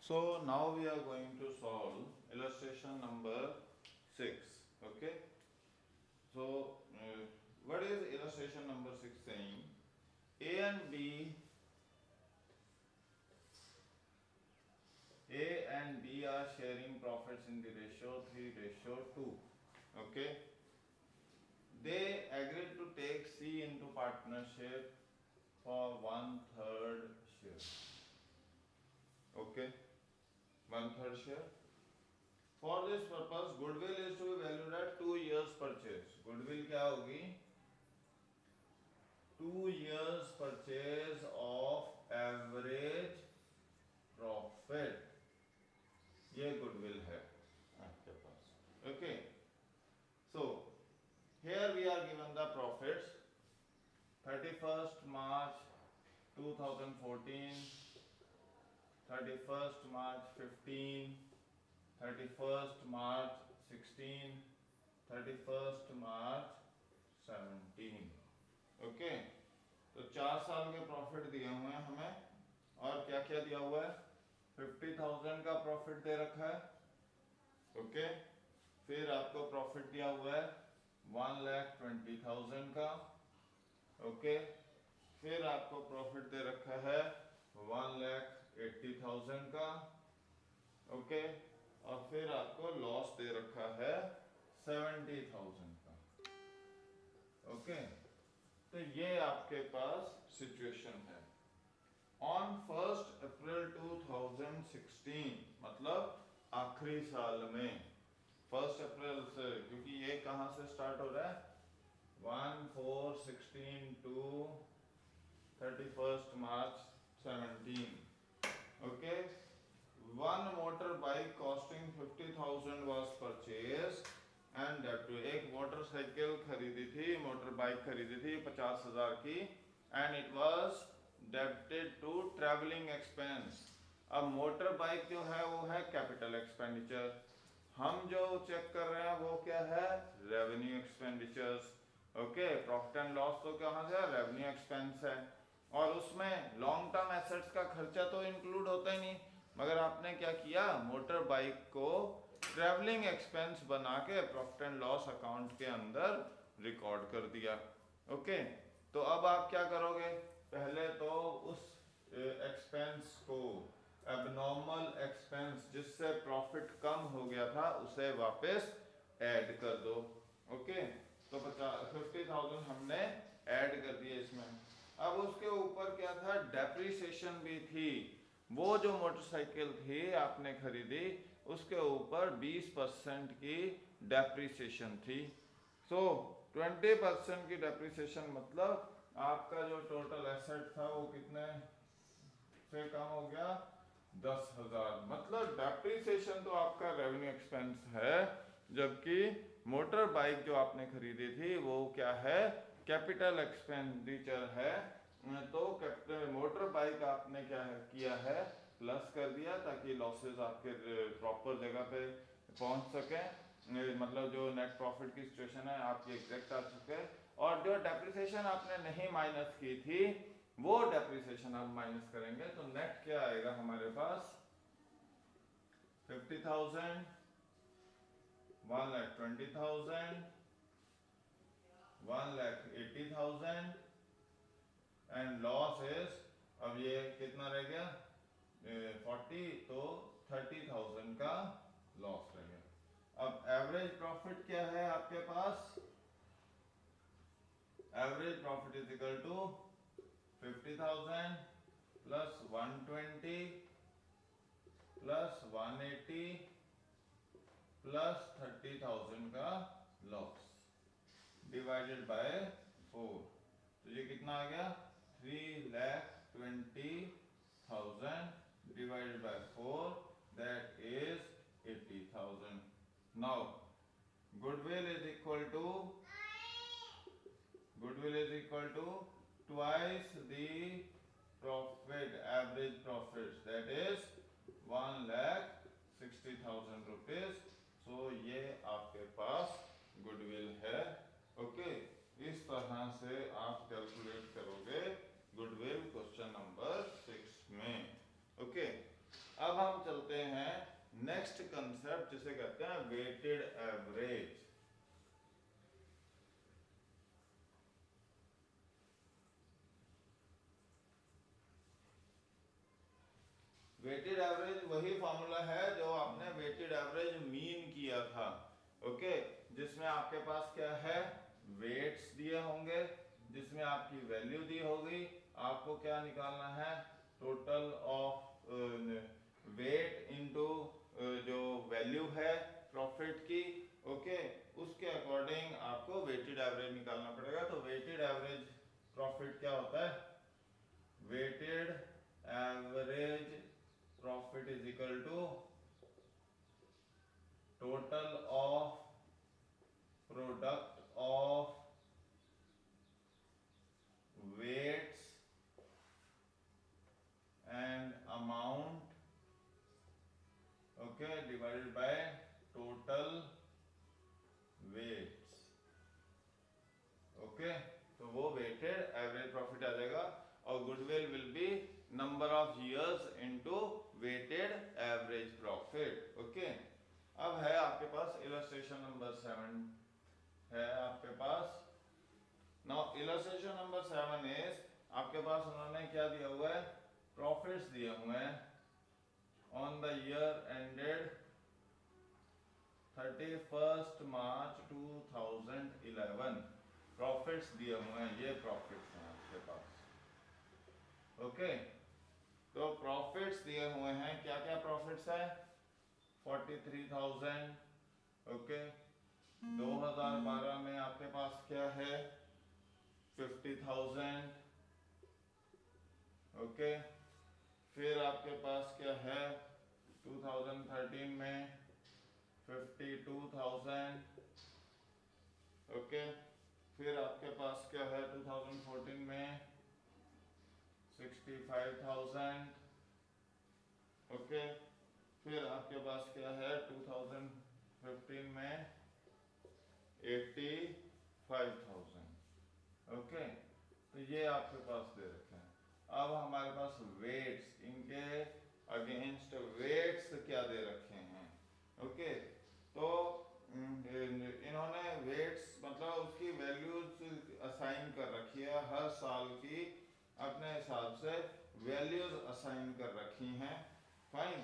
So now we are going to solve illustration number 6. Okay. So what is illustration number 6 saying? A and B are sharing profits in the ratio 3:2. Okay. They agreed to take C into partnership for 1/3 share. Okay. 1/3 share. For this purpose, goodwill is to be valued at 2 years purchase. Goodwill क्या होगी? 2 years purchase of average profit. ये goodwill है आपके पास. Okay. So here we are given the profits. 31st March 2014, 31st March 15, 31st March 16, 31st March 17. Okay, तो 4 साल के profit दिए हुए हैं हमें, और क्या क्या दिया हुआ है? 50,000 का प्रॉफिट दे रखा है. ओके, फिर आपको प्रॉफिट दिया हुआ है 1,20,000 का. ओके, फिर आपको प्रॉफिट दे रखा है 1,80,000 का. ओके, और फिर आपको लॉस दे रखा है 70,000 का. ओके, तो ये आपके पास सिचुएशन है. ऑन 1 अप्रैल 2016, मतलब आखिरी साल में 1 अप्रैल से, क्योंकि ये कहां से स्टार्ट हो रहा है? 1/4/16 to 31st March 17. Okay, one motorbike costing 50,000 was purchased and that एक मोटरसाइकिल खरीदी थी, मोटर बाइक खरीदी थी 50,000 की, and it was debited to traveling expense. अब मोटर बाइक जो है वो है कैपिटल एक्सपेंडिचर. हम जो चेक कर रहे हैं वो क्या है? Revenue expenditures. Okay, profit and loss तो कहाँ से? रेवेन्यू एक्सपेंस है, और उसमें लॉन्ग टर्म एसेट्स का खर्चा तो इंक्लूड होता ही नहीं. मगर आपने क्या किया? मोटर बाइक को ट्रैवलिंग एक्सपेंस बना के प्रॉफिट एंड लॉस अकाउंट के अंदर रिकॉर्ड कर दिया. ओके, तो अब आप क्या करोगे? पहले तो उस एक्सपेंस को, एबनॉर्मल एक्सपेंस जिससे प्रॉफिट कम हो गया था, उसे वापस ऐड कर दो. ओके, तो 50,000 हमने ऐड कर दिया इसमें. अब उसके ऊपर क्या था? डेप्रिसिएशन भी थी. वो जो मोटरसाइकिल थी आपने खरीदी, उसके ऊपर 20% की डेप्रिसिएशन थी. सो 20% की डेप्रिसिएशन मतलब आपका जो टोटल एसेट था वो कितने से कम हो गया? 10,000. मतलब डेप्रिसिएशन तो आपका रेवेन्यू एक्सपेंस है, जबकि मोटर बाइक जो आपने खरीदी थी वो क्या है? कैपिटल एक्सपेंडिचर है. तो कैपिटल मोटर बाइक आपने क्या किया है? प्लस कर दिया, ताकि लॉसेस आपके प्रॉपर जगह पे पहुंच सके. मतलब जो नेट प्रॉफिट की सिचुएशन है आपकी एग्जैक्ट आ सके. और जो डेप्रिसिएशन आपने नहीं माइनस की थी, वो डेप्रिसिएशन आप माइनस करेंगे, तो नेट क्या आएगा हमारे पास? 50,000, 1,20,000, 1,80,000, एंड लॉस इज, अब ये कितना रह गया? 40, तो 30,000 का लॉस रह गया. अब एवरेज प्रॉफिट क्या है आपके पास? Average profit is equal to 50,000 plus 120 plus 180 plus 30,000 का लॉस डिवाइडेड बाय 4. तो ये कितना आ गया? 3,20,000 divided by 4, that is 80,000. Now goodwill is equal to twice the profit, average profits, that is 1,60,000 rupees. So ये आपके पास गुडविल है. ओके, इस तरह से आप कैलकुलेट करोगे गुडविल क्वेश्चन नंबर 6 में. ओके, अब हम चलते नेक्स्ट कंसेप्ट जिसे कहते हैं वेटेड एवरेज। वेटेड एवरेज वही फॉर्मूला है जो आपने वेटेड एवरेज मीन किया था, ओके, जिसमें आपके पास क्या है, वेट्स दिए होंगे, जिसमें आपकी वैल्यू दी होगी, आपको क्या निकालना है, टोटल ऑफ वेट इनटू जो वैल्यू है प्रॉफिट की, ओके, उसके अकॉर्डिंग आपको वेटेड एवरेज निकालना पड़ेगा। तो वेटेड एवरेज प्रॉफिट क्या होता है, weighted average profit is equal to total of product of weights and amount, okay, divided by total weights, okay, तो वो weighted average profit आ जाएगा और goodwill will be number of years into weighted average profit, okay। अब है आपके पास illustration number 7 है आपके पास। Now illustration number 7 is आपके पास उन्होंने क्या दिया हुआ है, प्रॉफिट्स दिए हुए हैं on the year ended 31st March 2011, profits दिए हुए हैं, ये प्रॉफिट्स हैं आपके पास, ओके। तो प्रॉफिट्स दिए हुए हैं, क्या क्या प्रॉफिट्स है, 43,000, ओके। 2012 में आपके पास क्या है, 50,000, ओके। फिर आपके पास क्या है 2013 में 52,000, ओके। फिर आपके पास क्या है 2014 में 65,000, ओके। फिर आपके पास क्या है 2015 में 85,000, ओके। तो ये आपके पास दे रखे हैं। अब हमारे पास वेट्स, इनके अगेंस्ट वेट्स क्या दे रखे हैं, ओके। तो इन्होंने वेट्स मतलब उसकी वैल्यूज असाइन कर रखी है, हर साल की अपने हिसाब से वैल्यूज असाइन कर रखी हैं, फाइन।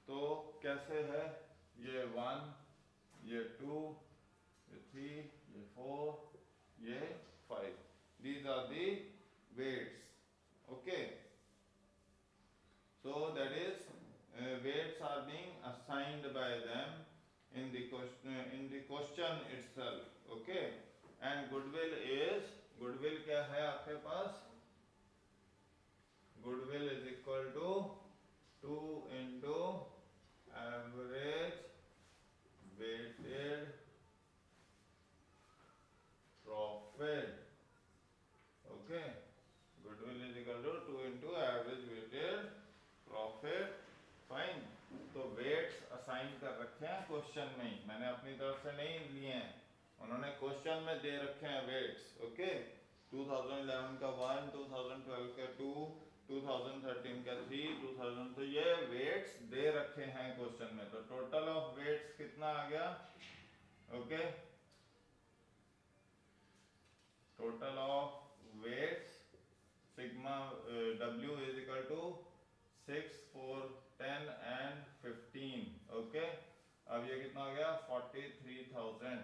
तो कैसे है, ये 1, ये 2, ये 3, ये 4, ये 5, these are the weights, okay। So that is weights are being assigned by them in the question itself, okay। And goodwill is, goodwill क्या है आपके पास, goodwill is equal to 2 into average weighted profit, okay। goodwill is equal to 2 into average weighted profit, fine. तो weights assign कर रखे हैं question में ही, मैंने अपनी तरफ से नहीं लिए हैं, उन्होंने क्वेश्चन में दे रखे हैं वेट्स, ओके। 2011 का 1, 2012 का 2, 2013 का 3, 2000, तो ये वेट्स दे रखे हैं क्वेश्चन में। तो टोटल ऑफ वेट्स कितना आ गया, okay. Total of weights sigma W is equal to 6, 4, 10 and 15, okay. अब ये कितना हो गया 43,000,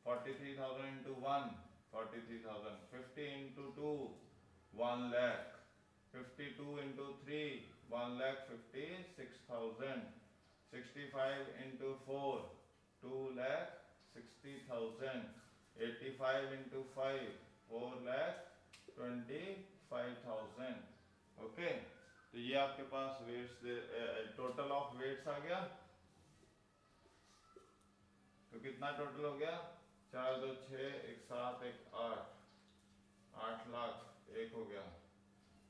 43,000 into 1 43,000, 50 into 2 1 lakh, 52 into 3 1,56,000, 65 into 4 2,60,000, 85 into 5 4,25,000, okay. तो ये आपके पास वेट्स टोटल ऑफ वेट्स आ गया। तो कितना टोटल हो गया, 4, 2, 6, 1, 7, 1, 8, 8 लाख एक हो गया,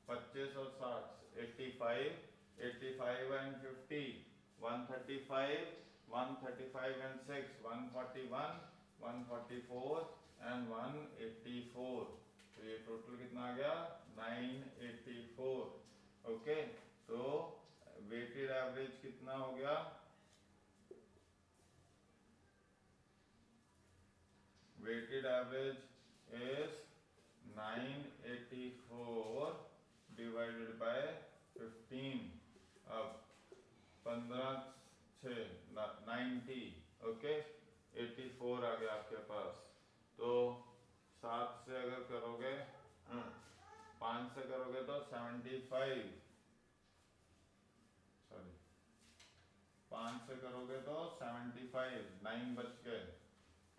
25 और 60 85, 85 and 50 135, 135 and 6 141, 144 and 184। तो ये टोटल कितना आ गया 984, ओके। तो वेटेड एवरेज कितना हो गया weighted average is 984 divided by 15। अब 15 6 90, ओके 84 आ गया आपके पास। तो 7 से अगर करोगे 5 से करोगे तो 75, सॉरी 5 से करोगे तो 75, 9 बच गए,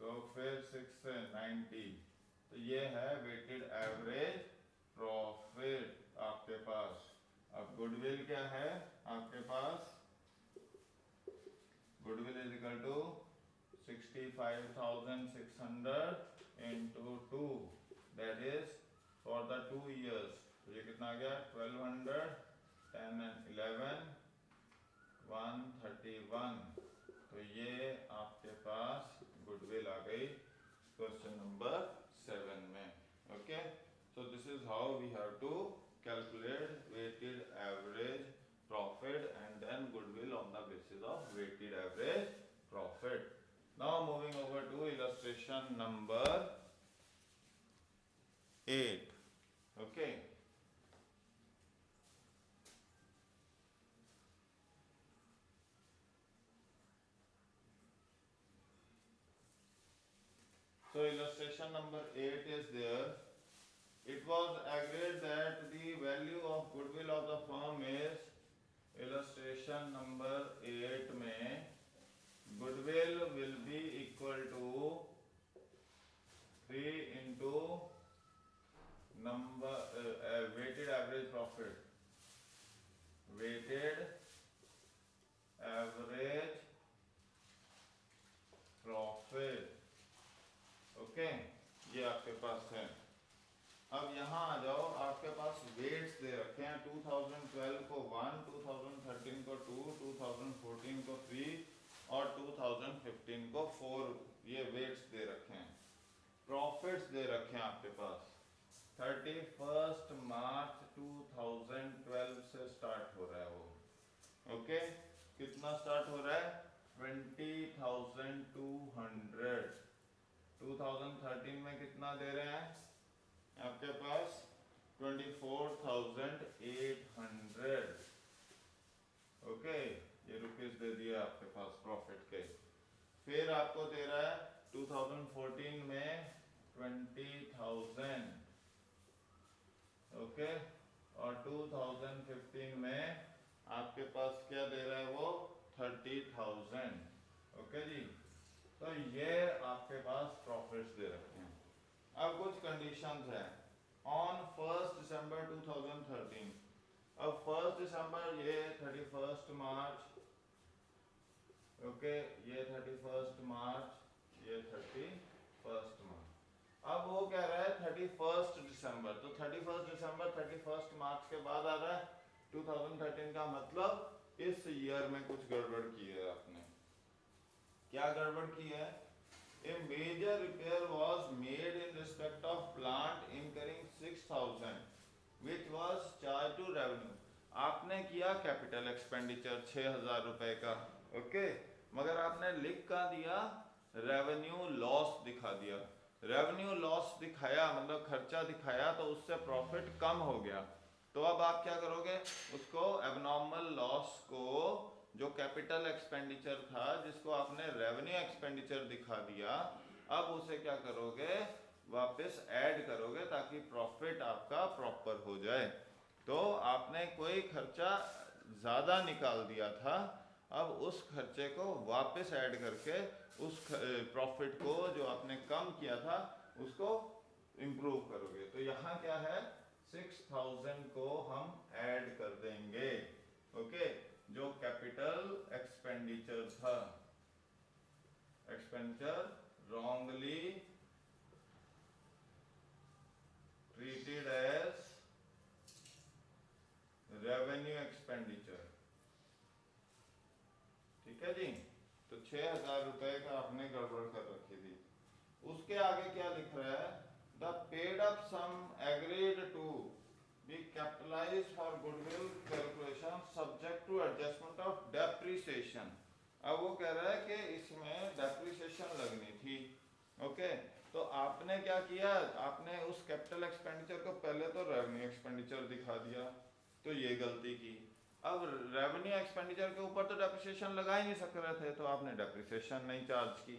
तो फिर 6 से 90। तो ये है वेटेड एवरेज प्रॉफिट आपके पास। अब गुडविल क्या है आपके पास, goodwill is equal to 65,600 into 2, that is for the 2 years। तो ये कितना आ गया 1200, 10 and 11, 131। तो ये आपके पास गुडविल आ गई क्वेश्चन नंबर 7 में। Okay, so this is how we have to calculate weighted average profit and then goodwill on the basis of weighted average profit. Now moving over to illustration number 8. Okay, so illustration number 8 is there. It was agreed that the value of goodwill of the firm is, illustration number 8 में goodwill will be equal to 3 into number weighted average profit, weighted average profit। Okay, ये आपके पास है। अब यहाँ आ जाओ, आपके पास weights दे रखे हैं, 2012 को 1, 2013 को 2, 2014 को 3 और 2015 को 4, ये वेट्स दे रखे हैं। प्रॉफिट्स दे रखे हैं आपके पास। 31 मार्च 2012 से स्टार्ट हो रहा है वो। ओके, कितना स्टार्ट हो रहा है 20,200। 2013 में कितना दे रहे हैं आपके पास 24,800। ओके, ये रुपीस दे दिया आपके पास प्रॉफिट के। फिर आपको दे रहा है 2014 में 20,000, ओके, और 2015 में आपके पास क्या दे रहा है वो 30,000। ओके जी, तो ये आपके पास प्रॉफिट्स दे रखे हैं। अब कुछ कंडीशंस हैं। ऑन 1 दिसंबर 2013, अब 1 दिसंबर ये 31 मार्च, ओके, ये 31 मार्च, ये 31 मार्च। अब वो कह रहा है 31 दिसंबर, तो 31 दिसंबर 31 मार्च के बाद आ रहा है 2013 का, मतलब इस ईयर में कुछ गड़बड़ की है आपने। क्या गड़बड़ की है? A major repair was made in respect of plant incurring 6,000 which was charged to revenue। आपने किया कैपिटल एक्सपेंडिचर 6,000 रुपए का, ओके, मगर आपने लिख का दिया रेवेन्यू लॉस दिखा दिया। रेवेन्यू लॉस दिखाया मतलब खर्चा दिखाया, तो उससे प्रॉफिट कम हो गया। तो अब आप क्या करोगे, उसको एबनॉर्मल लॉस को, जो कैपिटल एक्सपेंडिचर था जिसको आपने रेवेन्यू एक्सपेंडिचर दिखा दिया, अब उसे क्या करोगे वापस ऐड करोगे ताकि प्रॉफिट आपका प्रॉपर हो जाए। तो आपने कोई खर्चा ज़्यादा निकाल दिया था, अब उस खर्चे को वापस ऐड करके उस प्रॉफिट को जो आपने कम किया था उसको इम्प्रूव करोगे। तो यहाँ क्या है 6,000 को हम ऐड कर देंगे, ओके, जो कैपिटल एक्सपेंडिचर था, expenditure wrongly treated as revenue expenditure। ठीक है जी, तो 6,000 रुपए का आपने गड़बड़ कर रखी थी। उसके आगे क्या लिख रहा है, the paid up sum agreed to be capitalized for goodwill calculation subject to adjustment of depreciation. अब वो कह रहा है कि इसमें डेप्रिसिएशन लगनी थी, ओके, तो आपने क्या किया, आपने उस कैपिटल एक्सपेंडिचर को पहले तो रेवेन्यू एक्सपेंडिचर दिखा दिया, तो ये गलती की। अब रेवेन्यू एक्सपेंडिचर के ऊपर तो डेप्रिसिएशन लगा ही नहीं सक रहे थे, तो आपने डेप्रिसिएशन नहीं चार्ज की।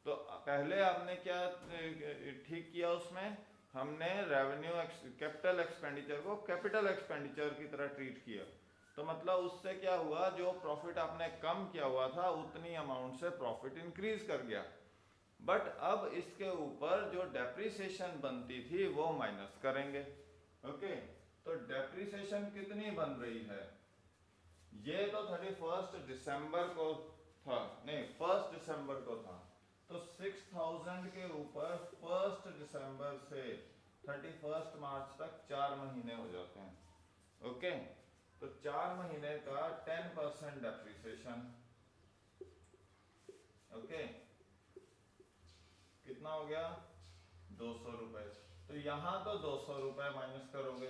तो पहले आपने क्या ठीक किया, उसमें हमने रेवेन्यू कैपिटल एक्सपेंडिचर को कैपिटल एक्सपेंडिचर की तरह ट्रीट किया। तो मतलब उससे क्या हुआ, जो प्रॉफिट आपने कम किया हुआ था उतनी अमाउंट से प्रॉफिट इंक्रीज कर गया। बट अब इसके ऊपर जो डेप्रिसिएशन बनती थी वो माइनस करेंगे। ओके, तो डेप्रिसिएशन कितनी बन रही है, ये तो 31 दिसंबर को था, नहीं 1 दिसंबर को था, तो 6000 के ऊपर 1 दिसंबर से 31 मार्च तक 4 महीने हो जाते हैं। ओके, तो 4 महीने का 10% डेप्रिसिएशन। ओके, कितना हो गया, 200 रुपए। तो यहां तो 200 रुपए माइनस करोगे।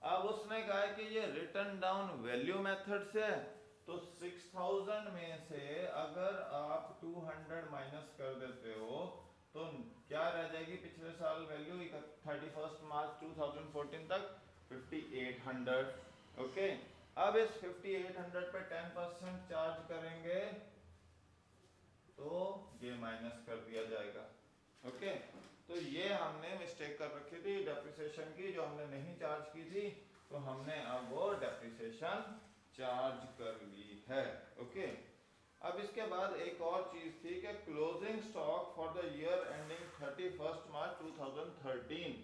अब उसने कहा है कि ये रिटर्न डाउन वैल्यू मेथड से है, तो 6000 में से अगर आप 200 माइनस कर देते हो तो क्या रह जाएगी पिछले साल वैल्यू 31 मार्च 2014 तक 5800। ओके, अब इस 5800 पे 10% चार्ज करेंगे तो ये माइनस कर दिया जाएगा। ओके, तो ये हमने मिस्टेक कर रखी थी डेप्रिसिएशन की, जो हमने नहीं चार्ज की थी, तो हमने अब वो डेप्रिसिएशन चार्ज कर ली है। ओके, अब इसके बाद एक और चीज थी कि closing stock for the year ending 31 मार्च 2013,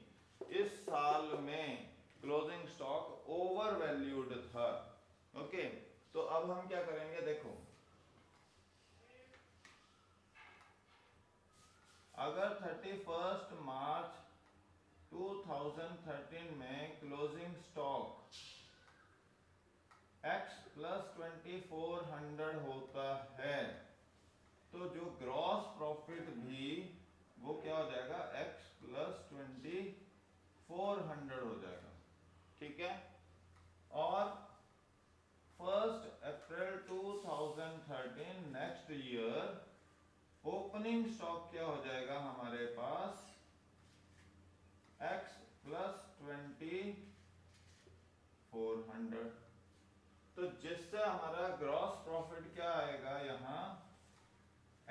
इस साल में क्लोजिंग स्टॉक ओवर वैल्यूड था। ओके, तो अब हम क्या करेंगे, देखो अगर 31 मार्च 2013 में क्लोजिंग स्टॉक x प्लस 2400 होता है, तो जो ग्रॉस प्रॉफिट भी वो क्या हो जाएगा, x प्लस 2400 हो जाएगा। ठीक है, और 1 अप्रैल 2013 नेक्स्ट ईयर ओपनिंग स्टॉक क्या हो जाएगा हमारे पास, x प्लस 2400। तो जिससे हमारा ग्रॉस प्रॉफिट क्या आएगा यहाँ,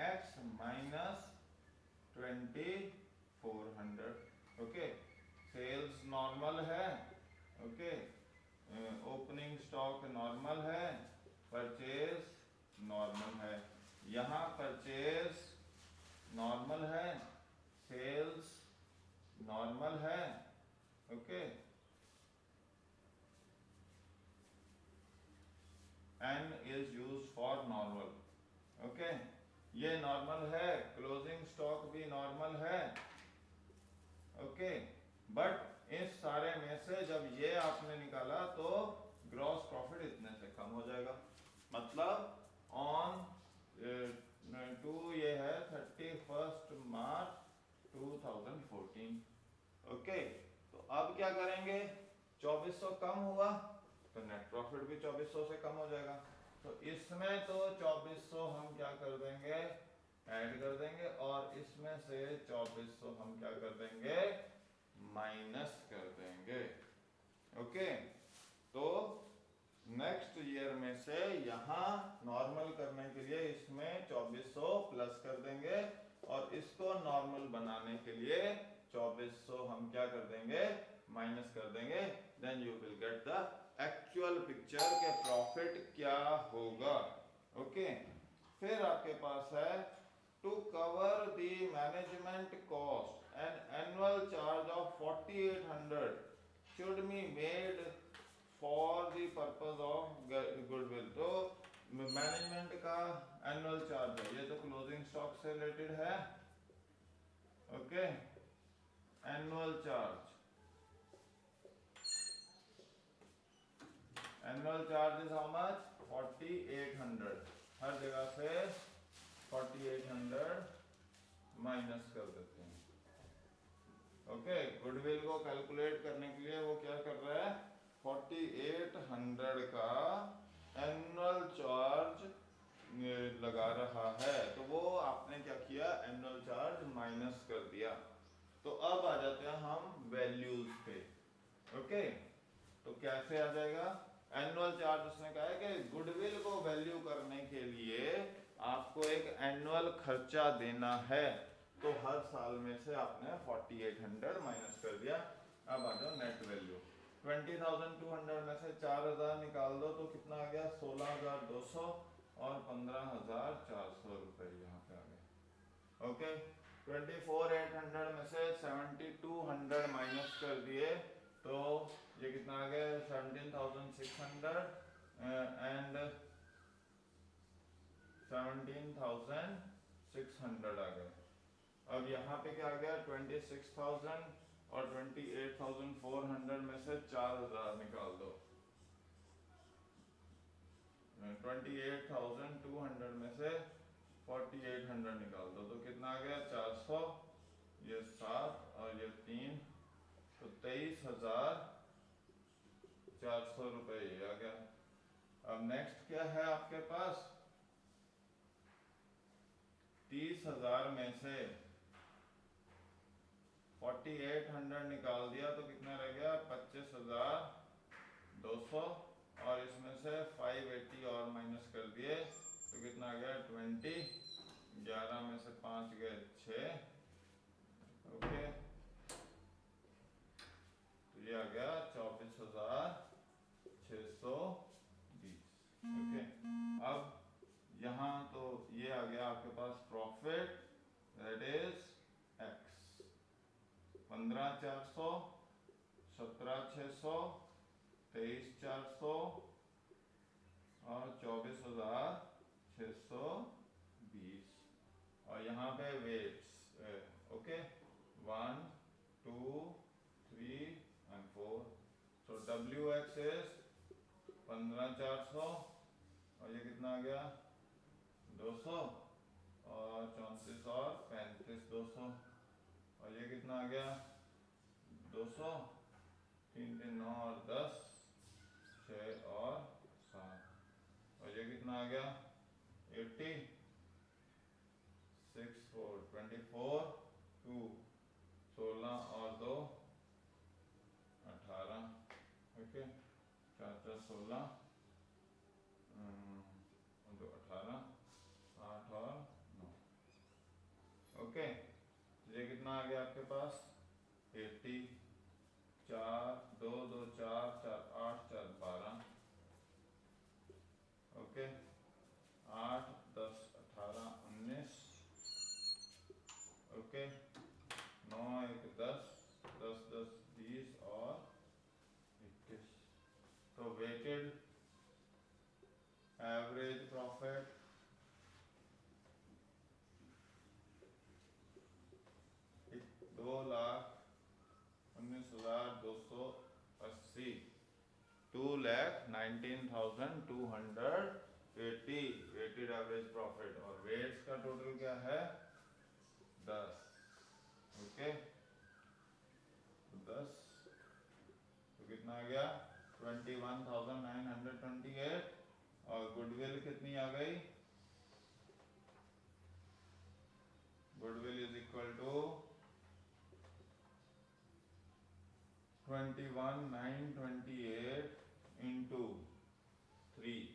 x minus 2400। Okay, sales normal है। ओके, ओपनिंग स्टॉक नॉर्मल है, परचेज नॉर्मल है, यहाँ परचेज नॉर्मल है, सेल्स नॉर्मल है। Okay, N is used for normal। Okay, ये नॉर्मल है, क्लोजिंग स्टॉक भी नॉर्मल है। ओके, बट इस सारे में से जब ये आपने निकाला तो ग्रॉस प्रॉफिट इतने से कम हो जाएगा। मतलब ऑन टू ये है 31 मार्च 2014। ओके, तो अब क्या करेंगे, 2400 कम हुआ तो नेट प्रॉफिट भी 2400 से कम हो जाएगा। तो इसमें तो 2400 हम क्या कर देंगे, ऐड कर देंगे, और इसमें से 2400 हम क्या कर देंगे, माइनस कर देंगे। ओके, तो नेक्स्ट ईयर में से यहाँ नॉर्मल करने के लिए इसमें 2400 प्लस कर देंगे, और इसको नॉर्मल बनाने के लिए 2400 हम क्या कर देंगे, माइनस कर देंगे। Then you will get the actual picture के प्रॉफिट क्या होगा। ओके, फिर आपके पास है to cover the management cost an annual charge of 4800 should be made for the purpose of goodwill. तो मैनेजमेंट का एनुअल चार्ज है, ये तो क्लोजिंग स्टॉक से रिलेटेड है। Okay, annual charge, annual charge is how much, 4800। हर जगह से 4800 माइनस कर देते हैं। ओके, गुडविल को कैलकुलेट करने के लिए वो क्या कर रहा है, 4800 का एनुअल चार्ज लगा रहा है। तो वो आपने क्या किया, एनुअल चार्ज माइनस कर दिया। वैल्यूज पे। ओके, तो कैसे आ जाएगा? एनुअल चार्ज उसने कहा है कि गुडविल को वैल्यू करने के लिए आपको एक एनुअल खर्चा देना है, तो हर साल में से आपने 4800 माइनस कर दिया। अब आ जाओ नेट वैल्यू। 20,200 में से 4000 निकाल दो तो कितना आ गया? 16,200 और 15,400 रुपए यहाँ पे आ गए। ओके, 24,800 में से 7,200 माइनस कर दिए तो ये कितना आ गया? 17,600 एंड 17,600 आ गए। अब यहाँ पे क्या आ गया? 26,000 और 28,400 में से 4,000 निकाल दो। 28,200 में से 4,800 निकाल दो तो कितना आ गया? 400, ये 7 और ये 3, तो 23,400 रुपए ये आ गया। अब नेक्स्ट क्या है आपके पास? 30,000 में से 4,800 निकाल दिया तो कितना रह गया? 25,200 और इसमें से 580 और माइनस कर दिए तो कितना आ गया? 20। 11 में से 5 गए 6। ओके, तो ये आ गया 24,620। ओके, अब यहाँ तो ये आ गया आपके पास प्रॉफिट, दैट इज एक्स। 15,400, 17,600, 23,400 और 24,620। और यहाँ पे weights, okay, 1 2 3 and 4, so WX is 15,400 और ये कितना आ गया? 200 और 34 और 35,200 और ये कितना आ गया? 200, 3 3 9 और 10, 6 और 7 और ये कितना आ गया? 80, 6 4 24, 2 16 और 2 18। ओके, 4 4 16, 2 18, 8 और 9। ओके, ये कितना आ गया आपके पास? 80, 4 2 2 4 4 8 4 12। ओके, 8 10 18 19। ओके, 9 1 10 10 10 20 और 21। तो वेटेड एवरेज प्रॉफिट दो लाख 19,280, 2,19,280 वेटेड एवरेज प्रॉफिट। और वेट्स का टोटल क्या है? 10। ओके, 10 तो कितना आ गया? 21,928 और गुडविल कितनी आ गई? Goodwill is equal to 21,928 into 3।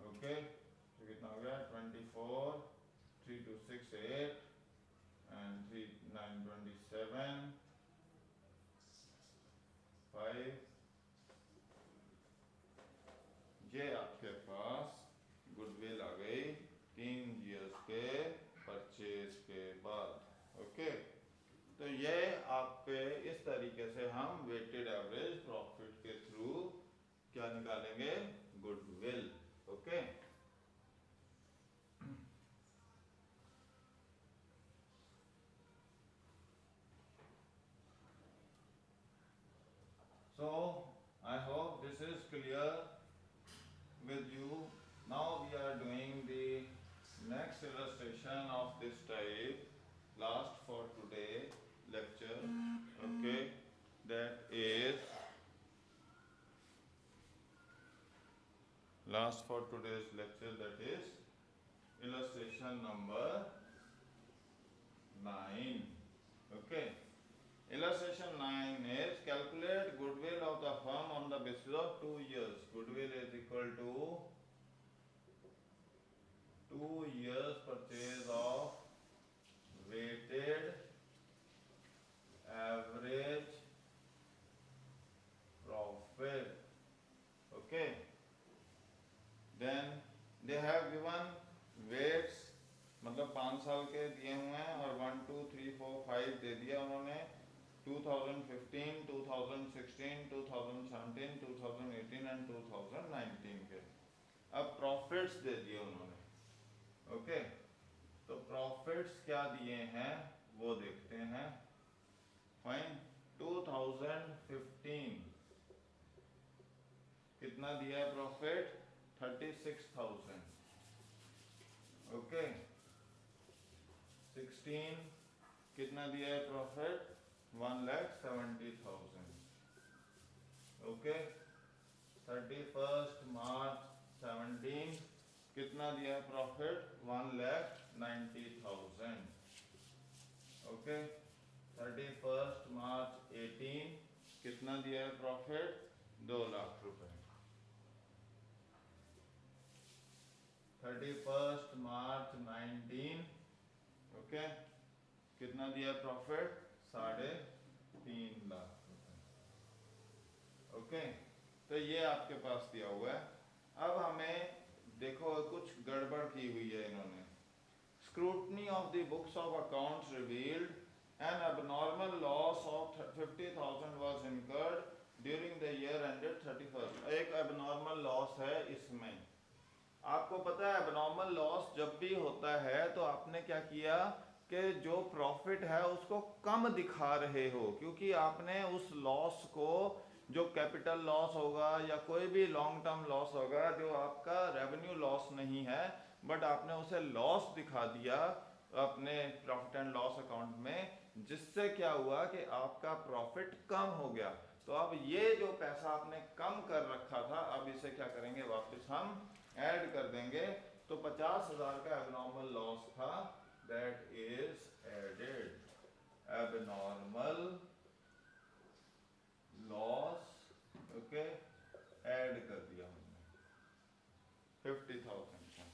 Okay, तो कितना हो गया? 24, 3 2 6 8 and 3 9 27, 5। ये आपके पास गुडविल आ गई 3 ईयर्स के परचेज के बाद। ओके, तो ये आप पे इस तरीके से हम वेटेड एवरेज प्रॉफिट के थ्रू क्या निकालेंगे? Goodwill. Okay, so I hope this is clear with you. Now we are doing the next illustration of this type, last for today lecture. Okay, that is last for today's lecture, that is illustration number 9. Okay, Illustration 9 is calculate goodwill of the firm on the basis of 2 years. Goodwill is equal to 2 years purchase of weighted average profit. Okay. Then they have given weights, मतलब 5 साल के दिए हुए हैं और 1 2 3 4 5 दे दिया उन्होंने 2015, 2016, 2017, 2018 and 2019 के। अब प्रॉफिट्स दे दिए उन्होंने। ओके, तो प्रॉफिट्स क्या दिए हैं वो देखते हैं। फाइन, 2015 कितना दिया है प्रॉफिट? 36,000। ओके, 16 कितना दिया है प्रॉफिट? 1,70,000। ओके, 31 मार्च 17 कितना दिया है प्रॉफिट? 1,90,000। ओके, 31 मार्च 18 कितना दिया है प्रॉफिट? 2 लाख रुपए। 31 मार्च 19 ओके, कितना दिया प्रॉफिट? 3.5 लाख रुपए। ओके, तो ये आपके पास दिया हुआ है। अब हमें देखो कुछ गड़बड़ की हुई है इन्होंने। Scrutiny of the books of accounts revealed an abnormal loss of 50,000 was incurred during the year ended 31। एक abnormal लॉस है इसमें। आपको पता है abnormal लॉस जब भी होता है तो आपने क्या किया कि जो प्रॉफिट है उसको कम दिखा रहे हो, क्योंकि आपने उस लॉस को, जो कैपिटल लॉस होगा या कोई भी लॉन्ग टर्म लॉस होगा जो आपका रेवेन्यू लॉस नहीं है, बट आपने उसे लॉस दिखा दिया अपने प्रॉफिट एंड लॉस अकाउंट में, जिससे क्या हुआ कि आपका प्रॉफिट कम हो गया। तो अब ये जो पैसा आपने कम कर रखा था, अब इसे क्या करेंगे, वापस हम ऐड कर देंगे। तो 50,000 का एबनॉर्मल लॉस था, that is added. Abnormal loss okay, add कर दिया हमने 50,000 का।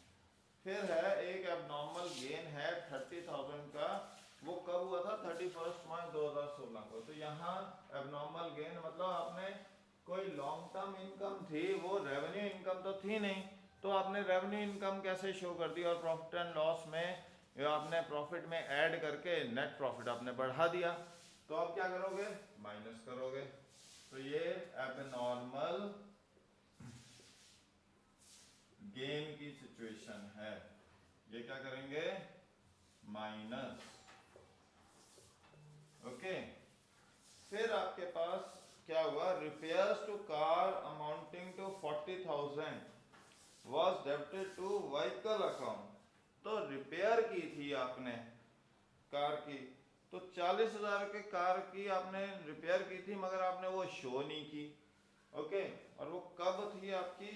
फिर है एक एबनॉर्मल गेन है 30,000 का, वो कब हुआ था? 31 मार्च 2016 को। तो यहाँ एबनॉर्मल गेन मतलब आपने कोई लॉन्ग टर्म इनकम थी, वो रेवेन्यू इनकम तो थी नहीं, तो आपने रेवेन्यू इनकम कैसे शो कर दी, और प्रॉफिट एंड लॉस में आपने प्रॉफिट में ऐड करके नेट प्रॉफिट आपने बढ़ा दिया। तो आप क्या करोगे? माइनस करोगे। तो ये एबनॉर्मल गेन की सिचुएशन है, ये क्या करेंगे? माइनस। ओके, फिर आपके पास क्या हुआ? Repairs to car amounting to 40,000 was debited to vehicle account। तो रिपेयर की थी आपने कार की, तो 40,000 के कार की आपने रिपेयर की थी, मगर आपने वो शो नहीं की। ओके, और वो कब थी आपकी?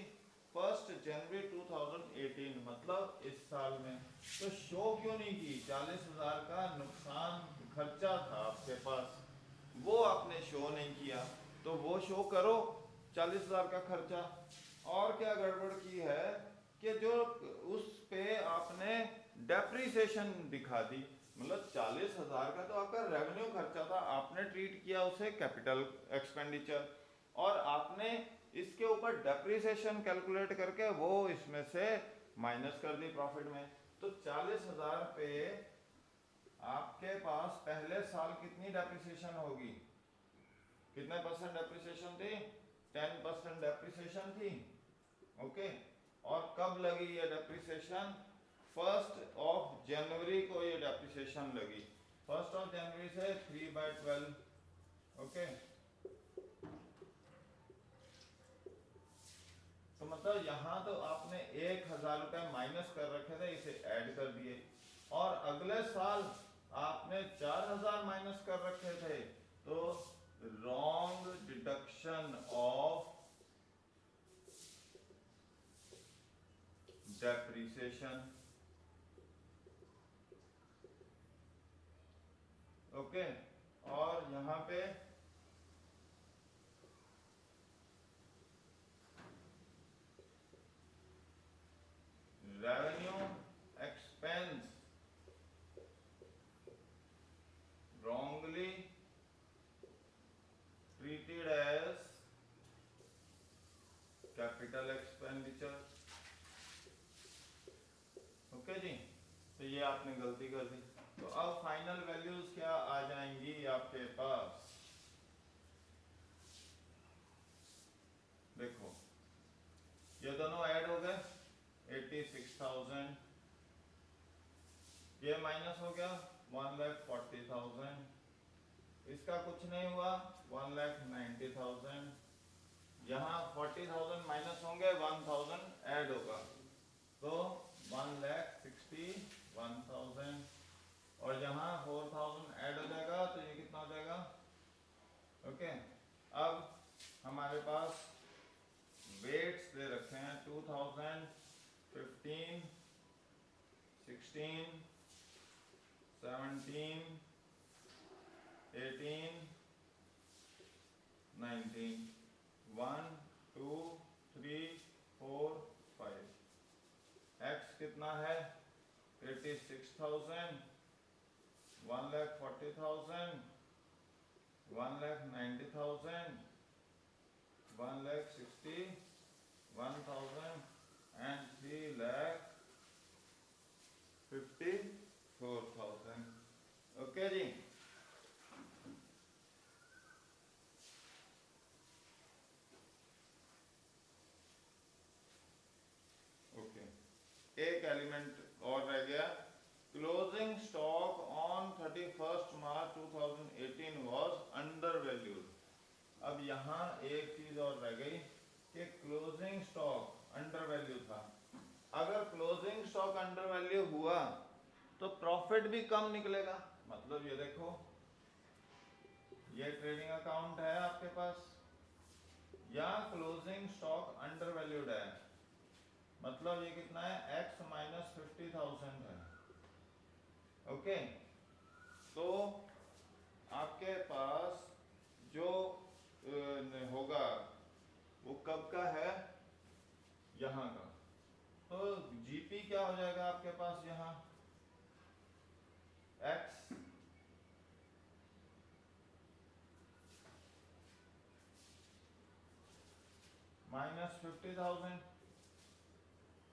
1 जनवरी 2018, मतलब इस साल में। तो शो क्यों नहीं की? 40,000 का नुकसान खर्चा था आपके पास, वो आपने शो नहीं किया, तो वो शो करो 40,000 का खर्चा। और क्या गड़बड़ की है कि जो उस पे आपने डेप्रिसिएशन दिखा दी, मतलब 40,000 का तो आपका रेवेन्यू खर्चा था, आपने ट्रीट किया उसे कैपिटल एक्सपेंडिचर, और आपने इसके ऊपर डेप्रिसिएशन कैलकुलेट करके वो इसमें से माइनस कर दी प्रॉफिट में। तो 40,000 पे आपके पास पहले साल कितनी डेप्रिसिएशन होगी? कितने परसेंट डेप्रिसिएशन थी? 10% डेप्रिसिएशन थी। ओके, और कब लगी ये डेप्रिसिएशन? 1 जनवरी को ये डेप्रिसिएशन लगी। 1 जनवरी से 3/12। ओके, तो मतलब यहाँ तो आपने 1,000 रुपए माइनस कर रखे थे, इसे ऐड कर दिए, और अगले साल आपने 4,000 माइनस कर रखे थे, तो wrong deduction of depreciation. Okay, और यहाँ पे revenue expense wrongly treated as capital expenditure। Okay जी, तो ये आपने गलती कर दी। तो अब फाइनल वैल्यूज क्या आ जाएंगी आपके पास, देखो ये दोनों ऐड हो गए 86,000, ये माइनस हो गया 1,40,000, इसका कुछ नहीं हुआ 1,90,000, यहाँ 40,000 माइनस होंगे 1,000 ऐड होगा तो 1,61,000, और यहाँ 4,000 ऐड हो जाएगा तो ये कितना हो जाएगा। ओके, अब हमारे पास वेट्स दे रखे हैं 2000, 15, 16, 17, 18, 19, 1, 2, 3, 4, 5। एक्स कितना है 86,000, 1,40,000, 1,90,000, 1,61,000 and 3,54,000। ओके जी, ओके एक एलिमेंट और रह गया, closing stock on 31 March 2018 was under valued. अब यहाँ एक चीज और रह गई कि क्लोजिंग स्टॉक अंडर वैल्यू था। अगर क्लोजिंग स्टॉक अंडर वैल्यू हुआ तो प्रॉफिट भी कम निकलेगा। मतलब ये देखो, ये ट्रेडिंग अकाउंट है आपके पास, या क्लोजिंग स्टॉक अंडर वैल्यूड है, मतलब ये कितना है x माइनस 50,000 है। ओके, तो आपके पास जो होगा वो कब का है, यहाँ का। तो जीपी क्या हो जाएगा आपके पास, यहाँ x माइनस 50,000।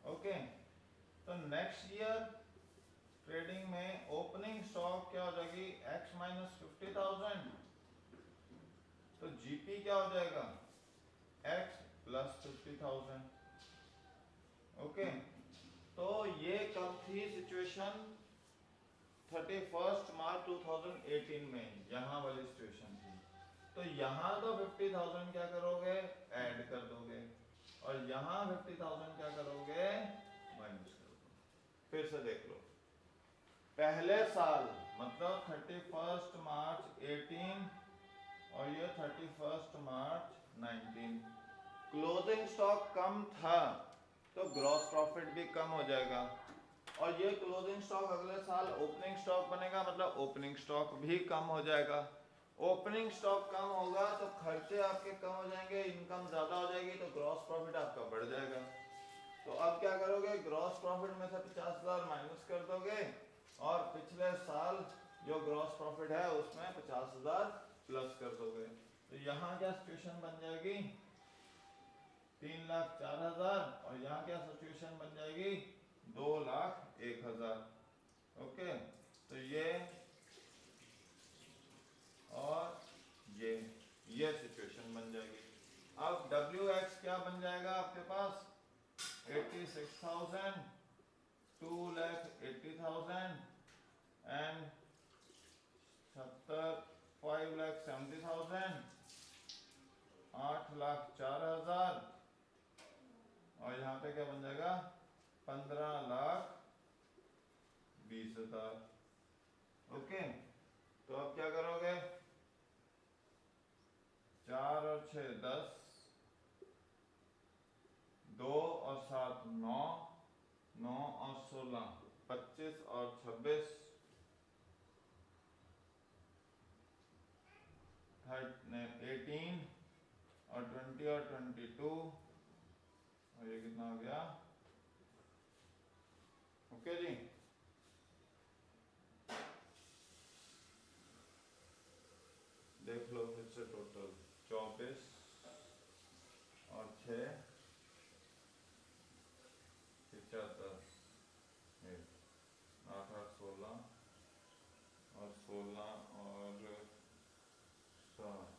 ओके, तो नेक्स्ट ईयर ट्रेडिंग में ओपनिंग स्टॉक क्या हो जाएगी x माइनस 50,000, तो जीपी क्या हो जाएगा x प्लस 50,000। ओके, तो ये कब थी सिचुएशन 31 मार्च 2018 में, यहाँ वाली सिचुएशन थी। तो यहाँ तो 50,000 क्या करोगे ऐड कर दोगे, और यहाँ 50,000 क्या करोगे माइनस कर दोगे। फिर से देख लो, पहले साल मतलब 31 मार्च 18 और ये 31 मार्च 19, क्लोजिंग स्टॉक कम था तो ग्रॉस प्रॉफिट भी कम हो जाएगा, और ये क्लोजिंग स्टॉक अगले साल ओपनिंग स्टॉक बनेगा, मतलब ओपनिंग स्टॉक भी कम हो जाएगा। ओपनिंग स्टॉक कम होगा तो खर्चे आपके कम हो जाएंगे, इनकम ज्यादा हो जाएगी तो ग्रॉस प्रॉफिट आपका बढ़ जाएगा। तो अब क्या करोगे, ग्रॉस प्रॉफिट में से 50,000 माइनस कर दोगे, और पिछले साल जो ग्रॉस प्रॉफिट है उसमें 50,000 प्लस कर दोगे। तो यहाँ क्या सिचुएशन बन जाएगी 3,04,000, और यहाँ क्या सिचुएशन बन जाएगी 2,01,000। ओके, तो ये और ये सिचुएशन बन जाएगी। अब WX क्या बन जाएगा आपके पास 86,000, 2,80,000 एंड 5,70,000, 8,04,000, और यहाँ पे क्या बन जाएगा 15,20,000। ओके, तो अब क्या करोगे 4 और 6 10, 2 और 7 9, 9 और 16 25 और 26, 18 और 20 और 22 और ये कितना हो गया? ओके जी, देख लो फिर से टोटल 24 और 6 75 8 8 16 और 16 और 7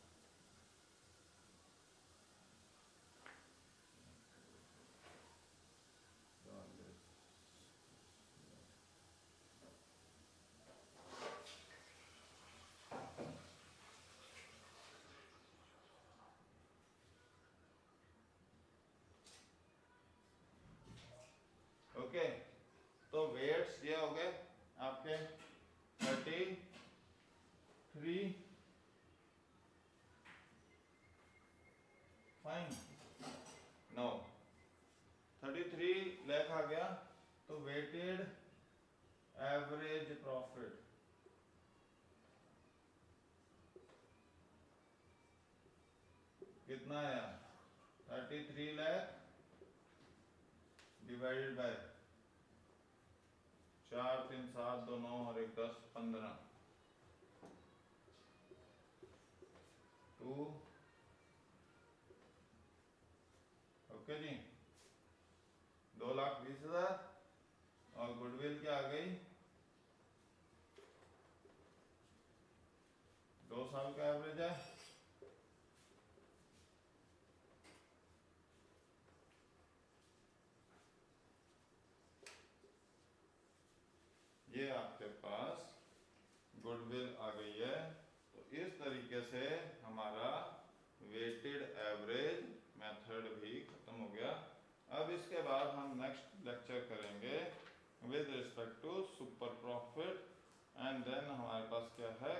ओके। तो वेट्स ये हो गए आपके 33 फाइन। नो 33 लाख आ गया। तो वेटेड एवरेज प्रॉफिट कितना आया? 33 लाख डिवाइडेड बाय 4 3 7 2 9 और 1 10 15 2। ओके जी, 2,20,000 और गुडविल क्या आ गई? 2 साल का एवरेज है। ये आपके पास गुडविल आ गई है। तो इस तरीके से हमारा वेटेड एवरेज मेथड भी खत्म हो गया। अब इसके बाद हम नेक्स्ट लेक्चर करेंगे with respect to super profit and then हमारे पास क्या है